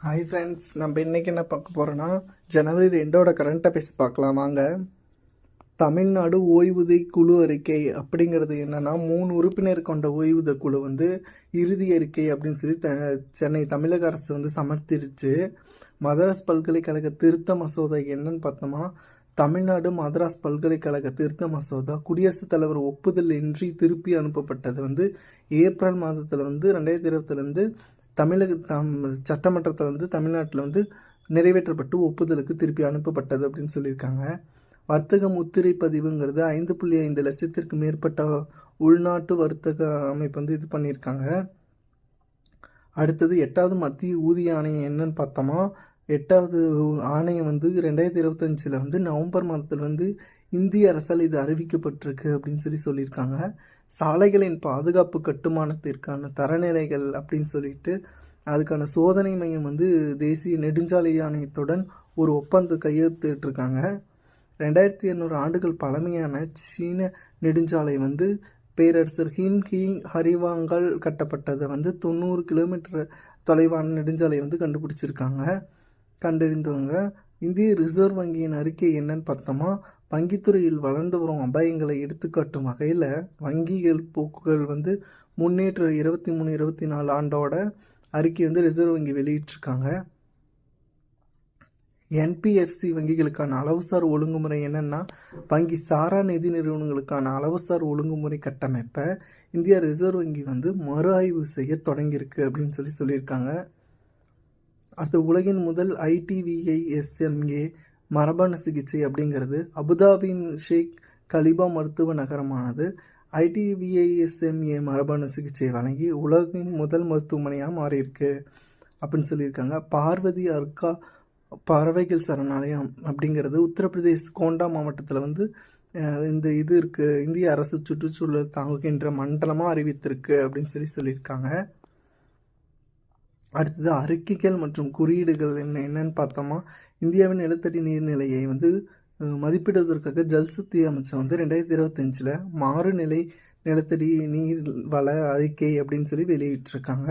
Hi friends, நம்ம இன்றைக்கி என்ன பார்க்க போகிறோன்னா ஜனவரி 2 கரண்ட் அஃபேர்ஸ் பார்க்கலாம் வாங்க. தமிழ்நாடு ஓய்வூதிய குழு அறிக்கை அப்படிங்கிறது என்னென்னா 3 உறுப்பினர் கொண்ட ஓய்வூதிய குழு இறுதி அறிக்கை அப்படின்னு சொல்லி சென்னை தமிழக அரசு சமர்த்திருச்சு. மதராஸ் பல்கலைக்கழக திருத்த மசோதா என்னன்னு பார்த்தோமா, தமிழ்நாடு மதராஸ் பல்கலைக்கழக திருத்த மசோதா குடியரசுத் தலைவர் ஒப்புதல் இன்றி திருப்பி அனுப்பப்பட்டது ஏப்ரல் மாதத்தில் 2020 தமிழக சட்டமன்றத்தில் தமிழ்நாட்டில் நிறைவேற்றப்பட்டு ஒப்புதலுக்கு திருப்பி அனுப்பப்பட்டது அப்படின்னு சொல்லியிருக்காங்க. வர்த்தக முத்திரை பதிவுங்கிறது 5.5 லட்சத்திற்கு மேற்பட்ட உள்நாட்டு வர்த்தக அமைப்பு இது பண்ணியிருக்காங்க. அடுத்தது 8வது மத்திய ஊதிய ஆணையம் என்னன்னு பார்த்தோமா, 8வது ஆணையம் 2025 நவம்பர் மாதத்தில் இந்திய அரசால் இது அறிவிக்கப்பட்டிருக்கு அப்படின்னு சொல்லியிருக்காங்க. சாலைகளின் பாதுகாப்பு கட்டுமானத்திற்கான தரநிலைகள் அப்படின்னு சொல்லிட்டு அதுக்கான சோதனை மையம் தேசிய நெடுஞ்சாலை ஆணையத்துடன் ஒரு ஒப்பந்தம் கையெழுத்திட்டிருக்காங்க. 2200 ஆண்டுகள் பழமையான சீன நெடுஞ்சாலை பேரரசர் ஹி ஹரிவாங்கால் கட்டப்பட்டது 90 கிலோமீட்டர் தொலைவான நெடுஞ்சாலை கண்டறிந்தவங்க. இந்திய ரிசர்வ் வங்கியின் அறிக்கை என்னன்னு பார்த்தோமா, வங்கித்துறையில் வளர்ந்து வரும் அபாயங்களை எடுத்துக்காட்டும் வகையில் வங்கிகள் போக்குகள் முன்னேற்ற 23-24 ஆண்டோட அறிக்கை ரிசர்வ் வங்கி வெளியிட்டிருக்காங்க. என்பிஎஃப்சி வங்கிகளுக்கான அளவுசார் ஒழுங்குமுறை என்னென்னா, வங்கி சாரா நிதி நிறுவனங்களுக்கான அளவுசார் ஒழுங்குமுறை கட்டமைப்பை இந்திய ரிசர்வ் வங்கி மறு ஆய்வு செய்ய தொடங்கியிருக்கு அப்படின்னு சொல்லியிருக்காங்க. அடுத்து உலகின் முதல் ITVISMA மரபணு சிகிச்சை அப்படிங்கிறது அபுதாபியின் ஷேக் கலிபா மருத்துவ நகரமானது ITVISMA மரபணு சிகிச்சை வழங்கி உலகின் முதல் மருத்துவமனையாக மாறியிருக்கு அப்படின்னு சொல்லியிருக்காங்க. பார்வதி அர்கா பறவைகள் சரணாலயம் அப்படிங்கிறது உத்தரப்பிரதேஷ் கோண்டா மாவட்டத்தில் இந்த இது இருக்குது, இந்திய அரசு சுற்றுச்சூழல் தாங்குகின்ற மண்டலமாக அறிவித்திருக்கு அப்படின்னு சொல்லியிருக்காங்க. அடுத்தது அறிக்கைகள் மற்றும் குறியீடுகள் என்னன்னு பார்த்தோமா, இந்தியாவின் நிலத்தடி நீர்நிலையை மதிப்பிடுவதற்காக ஜல்சக்தி அமைச்சர் 2025 மாறுநிலை நிலத்தடி நீர் வள அறிக்கை அப்படின்னு வெளியிட்டிருக்காங்க.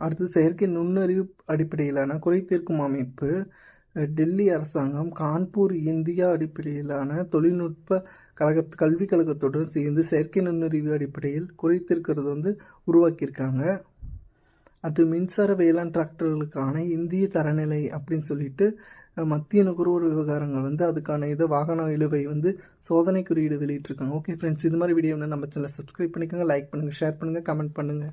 அடுத்து செயற்கை நுண்ணறிவு அடிப்படையிலான குறை தீர்க்கும் அமைப்பு டெல்லி அரசாங்கம் கான்பூர் இந்தியா அடிப்படையிலான தொழில்நுட்ப கல்விக் கழகத்துடன் சேர்ந்து செயற்கை நுண்ணறிவு அடிப்படையில் குறை தீர்க்கிறது உருவாக்கியிருக்காங்க. அது மின்சார வேளாண் டிராக்டர்களுக்கான இந்திய தரநிலை அப்படின்னு சொல்லிட்டு மத்திய நுகர்வோர் விவகாரங்கள் அதுக்கான வாகன இழுவை சோதனை குறியீடு வெளியிட்டிருக்காங்க. ஓகே ஃப்ரெண்ட்ஸ், இது மாதிரி வீடியோ நம்ம சேனலை சப்ஸ்கிரைப் பண்ணிக்கோங்க, லைக் பண்ணுங்கள், ஷேர் பண்ணுங்கள், கமெண்ட் பண்ணுங்கள்.